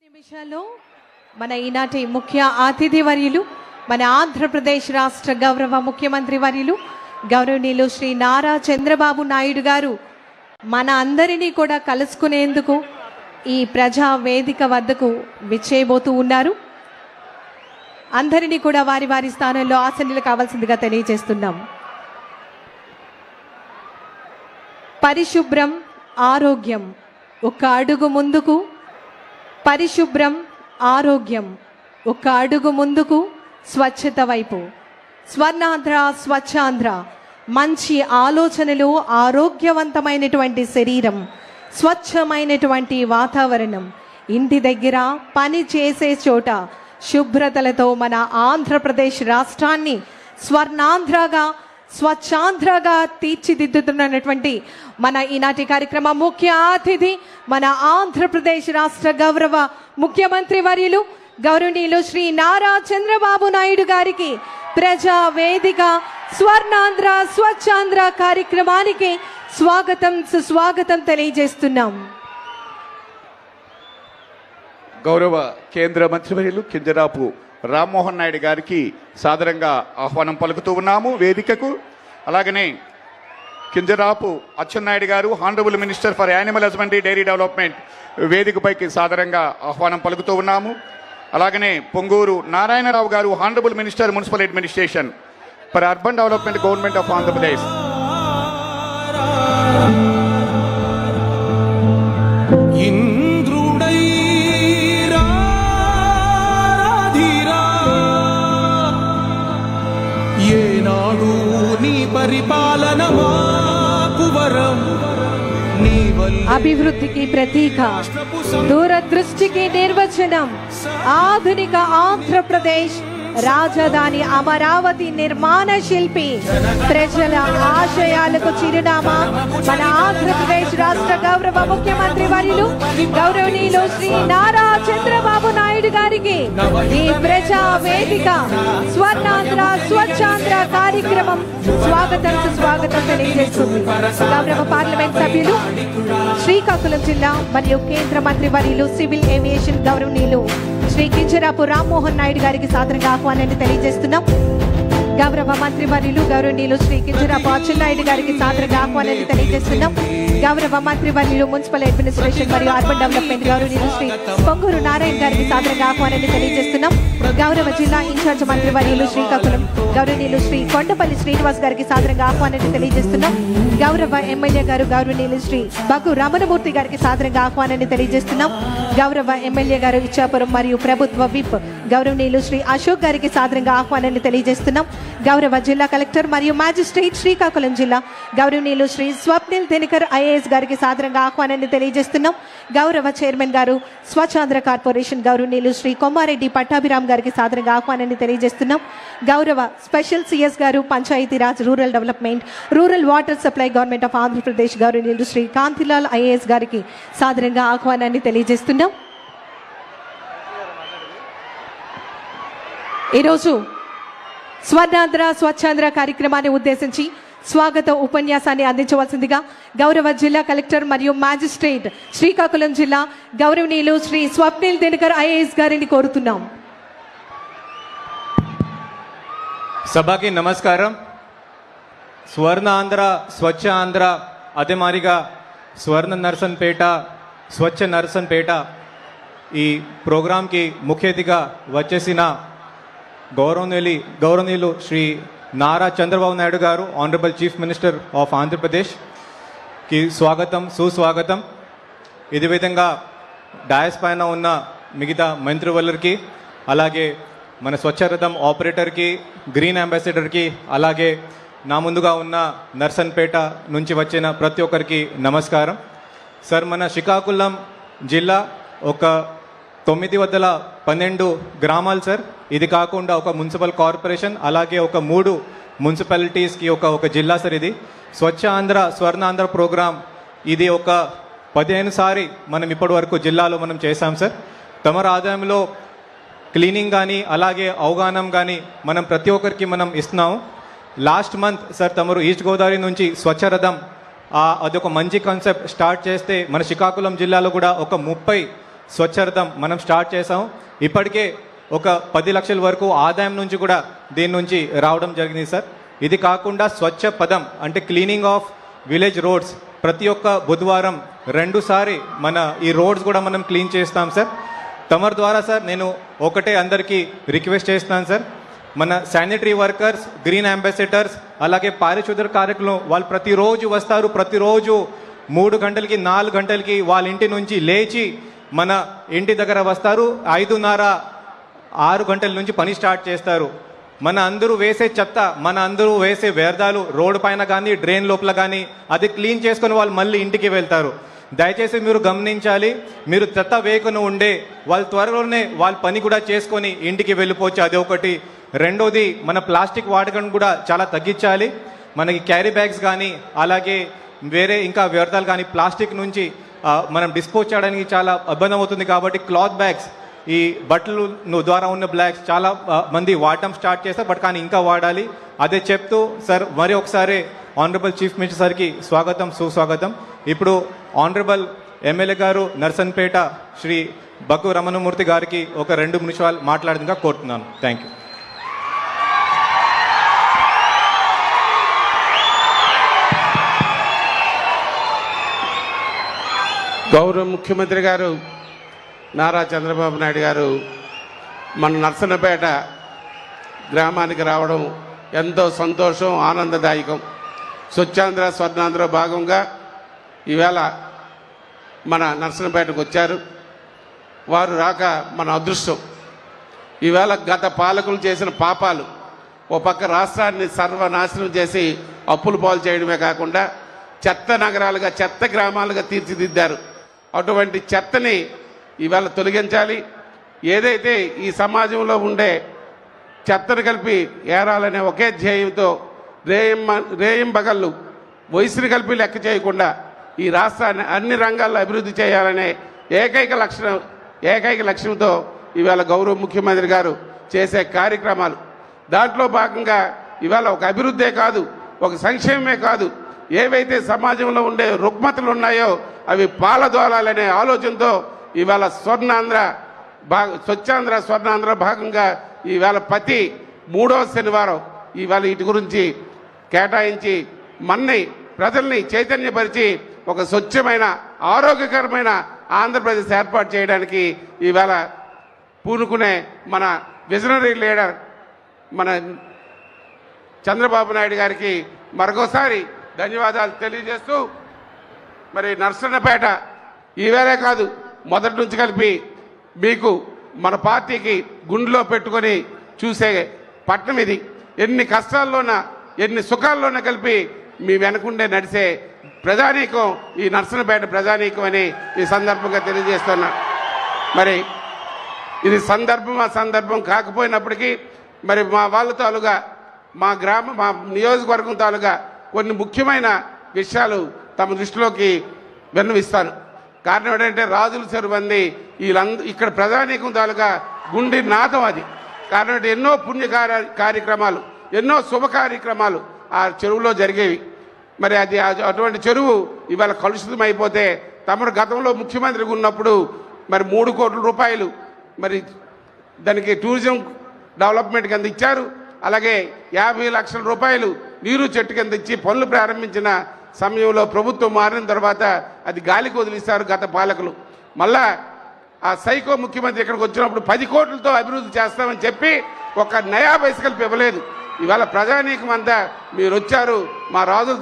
నిమిషాల్లో మన ఈనాటి ముఖ్య అతిథి వర్యులు మన ఆంధ్రప్రదేశ్ రాష్ట్ర గౌరవ ముఖ్యమంత్రి వర్యులు గౌరవనీయులు శ్రీ నారా చంద్రబాబు నాయుడు గారు మన అందరినీ కూడా కలుసుకునేందుకు ఈ ప్రజా వేదిక వద్దకు విచ్చేయబోతూ ఉన్నారు. అందరినీ కూడా వారి వారి స్థానంలో ఆసనలు కావాల్సిందిగా తెలియజేస్తున్నాం. పరిశుభ్రం ఆరోగ్యం ఒక అడుగు ముందుకు, పరిశుభ్రం ఆరోగ్యం ఒక అడుగు ముందుకు, స్వచ్ఛత వైపు. స్వర్ణాంధ్ర స్వచ్ఛాంధ్ర, మంచి ఆలోచనలు, ఆరోగ్యవంతమైనటువంటి శరీరం, స్వచ్ఛమైనటువంటి వాతావరణం, ఇంటి దగ్గర పని చేసే చోట శుభ్రతలతో మన ఆంధ్రప్రదేశ్ రాష్ట్రాన్ని స్వర్ణాంధ్రగా స్వచ్ఛాంధ్రగా తీర్చిదిద్దుతున్నటువంటి మన ఈనాటి కార్యక్రమం ముఖ్య అతిథి మన ఆంధ్రప్రదేశ్ రాష్ట్ర గౌరవ ముఖ్యమంత్రి వర్యులు గౌరవనీయులు శ్రీ నారా చంద్రబాబు నాయుడు గారికి ప్రజా వేదిక స్వర్ణాంధ్ర స్వచ్ఛాంధ్ర కార్యక్రమానికి స్వాగతం సుస్వాగతం తెలియజేస్తున్నాం. గౌరవ కేంద్ర మంత్రివర్యులు కింజరాపు రామ్మోహన్ నాయుడు గారికి సాదరంగా ఆహ్వానం పలుకుతూ ఉన్నాము వేదికకు. అలాగనే కింజరాపు అచ్చెన్నాయుడు గారు honourable minister for animal husbandry dairy development వేదికపైకి సాదరంగా ఆహ్వానం పలుకుతూ ఉన్నాము. అలాగనే పొంగూరు నారాయణరావు గారు honourable minister municipal administration for urban development government of Andhra Pradesh. అభివృద్ధికి ప్రతీక, దూరదృష్టికి నిర్వచనం, ఆధునిక ఆంధ్రప్రదేశ్ రాజధాని అమరావతి నిర్మాణ శిల్పి, ప్రజల ఆశయాలకు చిరునామా మన ఆంధ్రప్రదేశ్ రాష్ట్ర గౌరవ ముఖ్యమంత్రి వర్యులు గౌరవనీయులు శ్రీ నారా చంద్రబాబు నాయుడు గారికి ఈ ప్రజా వేదిక స్వర్ణాంధ్ర స్వచ్ఛాంధ్ర కార్యక్రమం స్వాగతం సుస్వాగతం తెలియజేస్తుంది. గౌరవ పార్లమెంట్ సభ్యులు శ్రీకాకుళం జిల్లా మరియు కేంద్ర మంత్రి వర్యులు సివిల్ ఏవియేషన్ గౌరవనీయులు శ్రీ కింజరాపు రామ్మోహన్ నాయుడు గారికి సాదరంగా ఆహ్వానాన్ని తెలియజేస్తున్నాం. గౌరవ మంత్రి వర్యులు గౌరవనీయులు శ్రీ కింజరాపు అచ్చెన్నాయుడు గారికి సాదరంగా ఆహ్వానాన్ని తెలియజేస్తున్నాం. గౌరవ మంత్రి వర్యులు మున్సిపల్ అడ్మినిస్ట్రేషన్ మరియు అర్బన్ డెవలప్మెంట్ గౌరవనీయులు శ్రీ పొంగూరు నారాయణ గారికి సాదరంగా ఆహ్వానాన్ని తెలియజేస్తున్నాం. గౌరవ జిల్లా ఇన్ఛార్జ్ మంత్రి వర్యులు శ్రీకాకుళం గౌరవనీయులు శ్రీ కొండపల్లి శ్రీనివాస్ గారికి సాదరంగా ఆహ్వానాన్ని తెలియజేస్తున్నాం. గౌరవ ఎమ్మెల్యే గారు గౌరవనీయులు శ్రీ బగ్గు రమణమూర్తి గారికి సాదరంగా ఆహ్వానాన్ని తెలియజేస్తున్నాం. గౌరవ ఎమ్మెల్యే గారు ఇచ్చాపురం మరియు ప్రభుత్వ విప్ గౌరవనీయులు శ్రీ అశోక్ గారికి సాదరంగా ఆహ్వానాన్ని తెలియజేస్తున్నాం. గౌరవ జిల్లా కలెక్టర్ మరియు మ్యాజిస్ట్రేట్ శ్రీకాకుళం జిల్లా గౌరవనీయులు శ్రీ స్వప్నిల్ దినకర్ ఐఏఎస్ గారికి సాదరంగా ఆహ్వానాన్ని తెలియజేస్తున్నాం. గౌరవ చైర్మన్ గారు స్వచ్ఛాంధ్ర కార్పొరేషన్ గౌరవనీయులు శ్రీ కొమ్మారెడ్డి పట్టాభిరామ్ గారికి సాదరంగా ఆహ్వానాన్ని తెలియజేస్తున్నాం. గౌరవ స్పెషల్ సిఎస్ గారు Panchayati Raj rural development rural water supply government of Andhra Pradesh గౌరవనీయులు శ్రీ కాంతిలాల్ ఐఏఎస్ గారికి సాదరంగా ఆహ్వానాన్ని తెలియజేస్తున్నాం. ఈరోజు స్వర్ణాంధ్ర స్వచ్ఛాంధ్ర కార్యక్రమాన్ని ఉద్దేశించి స్వాగత ఉపన్యాసాన్ని అందించవలసిందిగా గౌరవ జిల్లా కలెక్టర్ మరియు మ్యాజిస్ట్రేట్ శ్రీకాకుళం జిల్లా గౌరవనీయులు శ్రీ స్వప్నిల్ దినకర్ ఐఏఎస్ గారిని కోరుతున్నాం. సభకి నమస్కారం. స్వర్ణ ఆంధ్ర స్వచ్ఛ ఆంధ్ర అదే మాదిరిగా స్వర్ణ నర్సన్పేట స్వచ్ఛ నర్సన్పేట ఈ ప్రోగ్రాంకి ముఖ్య అతిథిగా వచ్చేసిన గౌరవనీయులు శ్రీ నారా చంద్రబాబు నాయుడు గారు ఆనరబుల్ చీఫ్ మినిస్టర్ ఆఫ్ ఆంధ్రప్రదేశ్కి స్వాగతం సుస్వాగతం. ఇదే విధంగా డాయస్ పైన ఉన్న మిగతా మంత్రివర్యులకి, అలాగే మన స్వచ్ఛరథం ఆపరేటర్కి, గ్రీన్ అంబాసిడర్కి, అలాగే నా ముందుగా ఉన్న నర్సన్పేట నుంచి వచ్చిన ప్రతి ఒక్కరికి నమస్కారం. సార్, మన శ్రీకాకుళం జిల్లా ఒక 912 గ్రామాలు సార్. ఇది కాకుండా ఒక మున్సిపల్ కార్పొరేషన్, అలాగే ఒక 3 మున్సిపాలిటీస్కి ఒక జిల్లా సార్. ఇది స్వచ్ఛ ఆంధ్ర స్వర్ణాంధ్ర ప్రోగ్రాం ఇది ఒక 15 సారి మనం ఇప్పటి వరకు జిల్లాలో మనం చేశాం సార్. తమరు ఆదాయంలో క్లీనింగ్ కానీ అలాగే అవగాహన కానీ మనం ప్రతి ఒక్కరికి మనం ఇస్తున్నాము. లాస్ట్ మంత్ సార్ తమరు ఈస్ట్ గోదావరి నుంచి స్వచ్ఛరథం అదొక మంచి కాన్సెప్ట్ స్టార్ట్ చేస్తే మన శ్రీకాకుళం జిల్లాలో కూడా ఒక 30 స్వచ్ఛార్థం మనం స్టార్ట్ చేసాం. ఇప్పటికే ఒక 10 లక్షల వరకు ఆదాయం నుంచి కూడా దీని నుంచి రావడం జరిగింది సార్. ఇది కాకుండా స్వచ్ఛ పదం అంటే క్లీనింగ్ ఆఫ్ విలేజ్ రోడ్స్ ప్రతి ఒక్క బుధవారం 2 సారి మన ఈ రోడ్స్ కూడా మనం క్లీన్ చేస్తాం సార్. తమరి ద్వారా సార్ నేను ఒకటే అందరికీ రిక్వెస్ట్ చేస్తున్నాను సార్, మన శానిటరీ వర్కర్స్, గ్రీన్ అంబాసిడర్స్, అలాగే పారిశుద్ధ్య కార్యక్రమం వాళ్ళు ప్రతిరోజు వస్తారు. ప్రతిరోజు 3 గంటలకి 4 గంటలకి వాళ్ళ ఇంటి నుంచి లేచి మన ఇంటి దగ్గర వస్తారు. 5:30-6 గంటల నుంచి పని స్టార్ట్ చేస్తారు. మన అందరూ వేసే చెత్త, మన అందరూ వేసే వ్యర్థాలు రోడ్డు పైన కానీ డ్రైన్ లోపల కానీ అది క్లీన్ చేసుకొని వాళ్ళు మళ్ళీ ఇంటికి వెళ్తారు. దయచేసి మీరు గమనించాలి, మీరు చెత్త వేయకుండా ఉండే వాళ్ళు త్వరలోనే వాళ్ళ పని కూడా చేసుకొని ఇంటికి వెళ్ళిపోవచ్చు. అది ఒకటి. రెండోది, మన ప్లాస్టిక్ వాడకం కూడా చాలా తగ్గించాలి. మనకి క్యారీ బ్యాగ్స్ కానీ అలాగే వేరే ఇంకా వ్యర్థాలు కానీ ప్లాస్టిక్ నుంచి మనం డిస్పోజ్ చేయడానికి చాలా ఇబ్బంది అవుతుంది. కాబట్టి క్లాత్ బ్యాగ్స్, ఈ బట్టలు ద్వారా ఉన్న బ్యాగ్స్ చాలా మంది వాడటం స్టార్ట్ చేస్తారు, బట్ కానీ ఇంకా వాడాలి. అదే చెప్తూ సార్ మరి ఒకసారి ఆనరబుల్ చీఫ్ మినిస్టర్ సార్కి స్వాగతం, సుస్వాగతం. ఇప్పుడు ఆనరబుల్ ఎమ్మెల్యే గారు నర్సన్పేట శ్రీ బగ్గు రమణమూర్తి గారికి ఒక 2 నిమిషాలు మాట్లాడేందుకు కోరుతున్నాను. Thank you. గౌరవ ముఖ్యమంత్రి గారు నారా చంద్రబాబు నాయుడు గారు మన నర్సన్నపేట గ్రామానికి రావడం ఎంతో సంతోషం, ఆనందదాయకం. స్వచ్ఛాంధ్ర స్వర్ణాంధ్ర భాగంగా ఈవేళ మన నర్సన్నపేటకు వచ్చారు. వారు రాక మన అదృష్టం. ఈవేళ గత పాలకులు చేసిన పాపాలు, ఓ పక్క రాష్ట్రాన్ని సర్వనాశనం చేసి అప్పులు పాలు చేయడమే కాకుండా చెత్త నగరాలుగా, చెత్త గ్రామాలుగా తీర్చిదిద్దారు. అటువంటి చెత్తని ఈవేళ తొలగించాలి. ఏదైతే ఈ సమాజంలో ఉండే చెత్తను కలిపి ఏరాలనే ఒకే ధ్యేయంతో రేయింబగళ్ళు వయసుని కలిపి లెక్క చేయకుండా ఈ రాష్ట్రాన్ని అన్ని రంగాల్లో అభివృద్ధి చేయాలనే ఏకైక లక్ష్యంతో ఈవేళ గౌరవ ముఖ్యమంత్రి గారు చేసే కార్యక్రమాలు, దాంట్లో భాగంగా ఈవేళ ఒక అభివృద్ధే కాదు, ఒక సంక్షేమమే కాదు, ఏవైతే సమాజంలో ఉండే రుగ్మతలు ఉన్నాయో అవి పాలదోలాలనే ఆలోచనతో ఈవేళ స్వచ్ఛాంధ్ర స్వర్ణాంధ్ర భాగంగా ఈవేళ ప్రతి 3వ శనివారం ఈవేళ వీటి గురించి కేటాయించి మన్ని ప్రజల్ని చైతన్యపరిచి ఒక స్వచ్ఛమైన ఆరోగ్యకరమైన ఆంధ్రప్రదేశ్ ఏర్పాటు చేయడానికి ఈవేళ పూనుకునే మన విజనరీ లీడర్ మన చంద్రబాబు నాయుడు గారికి మరొకసారి ధన్యవాదాలు తెలియజేస్తూ, మరి నర్సన్నపేట ఈవేళే కాదు మొదటి నుంచి కలిపి మీకు మన పార్టీకి గుండెలో పెట్టుకొని చూసే పట్టణం ఇది. ఎన్ని కష్టాల్లోనా ఎన్ని సుఖాల్లోనా కలిపి మీ వెనకుండే నడిచే ప్రజానీకం ఈ నర్సన్నపేట ప్రజానీకం అని ఈ సందర్భంగా తెలియజేస్తున్నా. మరి ఇది సందర్భం కాకపోయినప్పటికీ మరి మా వాళ్ళ తాలూగా మా నియోజకవర్గం తాలూగా కొన్ని ముఖ్యమైన విషయాలు తమ దృష్టిలోకి విన్నవిస్తాను. కారణం ఏంటంటే రాజుల చెరువంది ఇక్కడ ప్రజానీకం తాలూగా గుండె నాదం అది. కారణం అంటే ఎన్నో పుణ్య కార్యక్రమాలు, ఎన్నో శుభ కార్యక్రమాలు ఆ చెరువులో జరిగేవి. మరి అటువంటి చెరువు ఇవాళ కలుషితం అయిపోతే తమరు గతంలో ముఖ్యమంత్రిగా ఉన్నప్పుడు మరి 3 కోట్ల రూపాయలు మరి దానికి టూరిజం డెవలప్మెంట్ కింద ఇచ్చారు. అలాగే 50 లక్షల రూపాయలు నీరు చెట్టు కింద ఇచ్చి పనులు ప్రారంభించిన సమయంలో ప్రభుత్వం మారిన తర్వాత అది గాలికి వదిలిస్తారు గత పాలకులు. మళ్ళా ఆ సైకో ముఖ్యమంత్రి ఇక్కడికి వచ్చినప్పుడు 10 కోట్లతో అభివృద్ధి చేస్తామని చెప్పి ఒక నయా పైసలు ఇవ్వలేదు. ఇవాళ ప్రజానీకం అంతా మీరు వచ్చారు, మా రాజులు